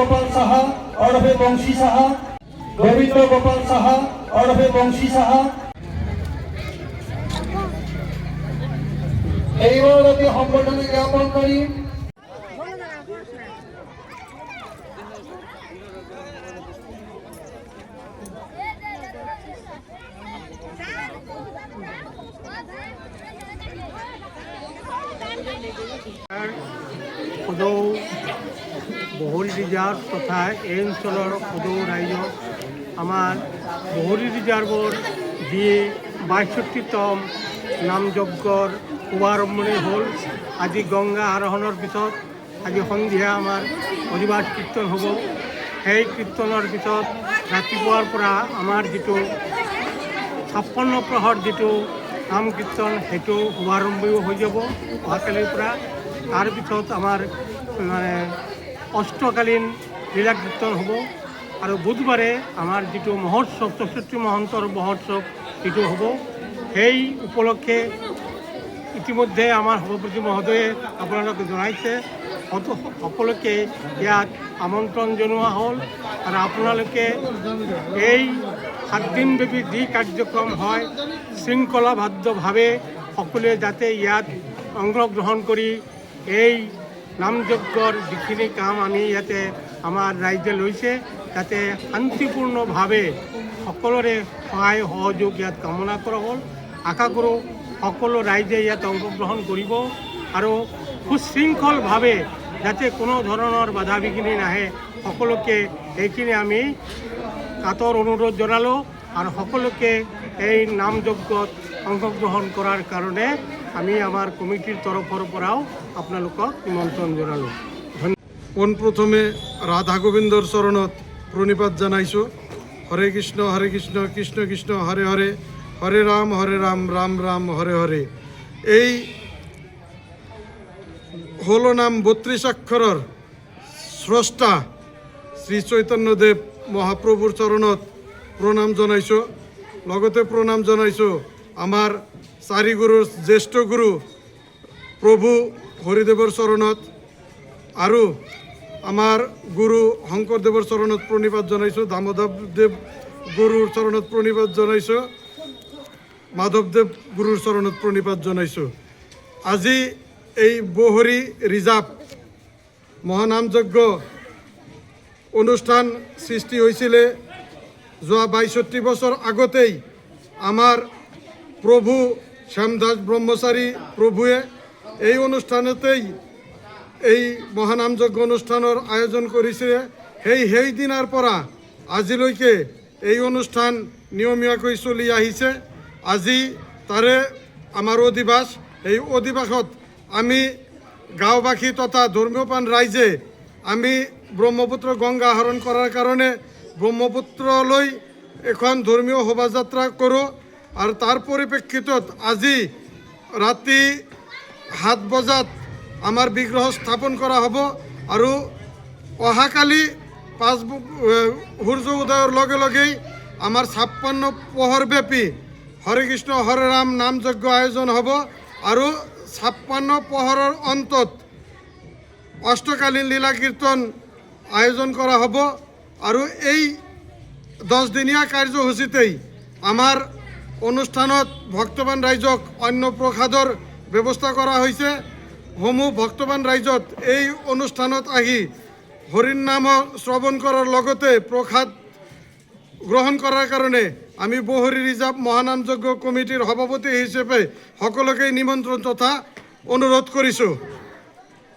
গোপাল সাহা ওৰফে বংশী সাহা, ৰবীন্দ্ৰ গোপাল সাহা ওৰফে বংশী সাহা। এইবাৰ অতি সম্বৰ্ধনা জ্ঞাপন কৰি সদৌ বহৰী ৰিজাৰ্ভ তথা এই অঞ্চলৰ সদৌ ৰাইজ আমাৰ বহৰী ৰিজাৰ্ভৰ যি ৬২তম নামযজ্ঞৰ শুভাৰম্ভণি হ'ল। আজি গংগা আৰোহণৰ পিছত আজি সন্ধিয়া আমাৰ অধিবাস কীৰ্তন হ'ব। সেই কীৰ্তনৰ পিছত ৰাতিপুৱাৰ পৰা আমাৰ যিটো ৫৬ প্ৰহৰ যিটো নাম কীৰ্তন সেইটো শুভাৰম্ভও হৈ যাব অহাকালিৰ পৰা। তাৰপিছত আমাৰ মানে অষ্টকালীন লীলা কীৰ্তন হ'ব আৰু বুধবাৰে আমাৰ যিটো মহোৎসৱ ৬৪ মহন্তৰ মহোৎসৱ সেইটো হ'ব। সেই উপলক্ষে ইতিমধ্যে আমাৰ সভাপতি মহোদয়ে আপোনালোকে জনাইছে, সকলোকে ইয়াত আমন্ত্ৰণ জনোৱা হ'ল আৰু আপোনালোকে এই ৭ দিনব্যাপী যি কাৰ্যক্ৰম হয় শৃংখলাবদ্ধভাৱে সকলোৱে যাতে ইয়াত অংশগ্ৰহণ কৰি এই নামযজ্ঞৰ যিখিনি কাম আমি ইয়াতে আমাৰ ৰাইজে লৈছে যাতে শান্তিপূৰ্ণভাৱে সকলোৰে সহায় সহযোগ ইয়াত কামনা কৰা হ'ল। আশা কৰোঁ সকলো ৰাইজে ইয়াত অংশগ্ৰহণ কৰিব আৰু সুশৃংখলভাৱে যাতে কোনো ধৰণৰ বাধা বিঘিনি নাহে সকলোকে এইখিনি আমি কাতৰ অনুৰোধ জনালোঁ আৰু সকলোকে এই নামযজ্ঞত অংশগ্ৰহণ কৰাৰ কাৰণে আমি আমাৰ কমিটিৰ তৰফৰ পৰাও আপোনালোকক নিমন্ত্ৰণ জনালোঁ। পোনপ্ৰথমে ৰাধা গোবিন্দৰ চৰণত প্ৰণিপাত জনাইছোঁ। হৰে কৃষ্ণ কৃষ্ণ কৃষ্ণ হৰে হৰে, হৰে ৰাম ৰাম ৰাম হৰে হৰে। এই হল নাম ৩২ আক্ষৰৰ স্ৰষ্টা শ্ৰী চৈতন্যদেৱ মহাপ্ৰভুৰ চৰণত প্ৰণাম জনাইছোঁ। লগতে প্ৰণাম জনাইছোঁ আমাৰ ৪ গুৰুৰ জ্যেষ্ঠ গুৰু প্ৰভু হৰিদেৱৰ চৰণত আৰু আমাৰ গুৰু শংকৰদেৱৰ চৰণত প্ৰণিপাত জনাইছোঁ। দামোদৰদেৱ গুৰুৰ চৰণত প্ৰণিপাত জনাইছোঁ। মাধৱদেৱ গুৰুৰ চৰণত প্ৰণিপাত জনাইছোঁ। আজি এই বহৰী ৰিজাৰ্ভ মহানামযজ্ঞ অনুষ্ঠান সৃষ্টি হৈছিলে যোৱা ৬২ বছৰ আগতেই আমাৰ প্ৰভু শ্যামদাস ব্ৰহ্মচাৰী প্ৰভুৱে এই অনুষ্ঠানতেই এই মহানামযজ্ঞ অনুষ্ঠানৰ আয়োজন কৰিছে। সেই দিনাৰ পৰা আজিলৈকে এই অনুষ্ঠান নিয়মীয়াকৈ চলি আহিছে। আজি তাৰে আমাৰ অধিবাস, এই অধিবাসত আমি গাঁওবাসী তথা ধৰ্মীয়প্ৰাণ ৰাইজে আমি ব্ৰহ্মপুত্ৰ গংগা আহৰণ কৰাৰ কাৰণে ব্ৰহ্মপুত্ৰলৈ এখন ধৰ্মীয় শোভাযাত্ৰা কৰোঁ আৰু তাৰ পৰিপ্ৰেক্ষিতত আজি ৰাতি ৭ বজাত আমাৰ বিগ্ৰহ স্থাপন কৰা হ'ব আৰু অহাকালি সূৰ্য উদয়ৰ লগে লগেই আমাৰ ৫৬ প্ৰহৰব্যাপী হৰে কৃষ্ণ হৰে ৰাম নামযজ্ঞ আয়োজন হ'ব আৰু ৫৬ প্ৰহৰৰ অন্তত অষ্টকালীন লীলা কীৰ্তন আয়োজন কৰা হ'ব আৰু এই 10 দিনীয়া কাৰ্যসূচীতেই আমাৰ অনুষ্ঠানত ভক্তবান ৰাইজক অন্ন প্ৰসাদৰ ব্যৱস্থা কৰা হৈছে। সমূহ ভক্তবান ৰাইজত এই অনুষ্ঠানত আহি হৰিৰ নাম শ্ৰৱণ কৰাৰ লগতে প্ৰসাদ গ্ৰহণ কৰাৰ কাৰণে আমি বহৰী ৰিজাৰ্ভ মহানামযজ্ঞ কমিটিৰ সভাপতি হিচাপে সকলোকে নিমন্ত্ৰণ তথা অনুৰোধ কৰিছোঁ।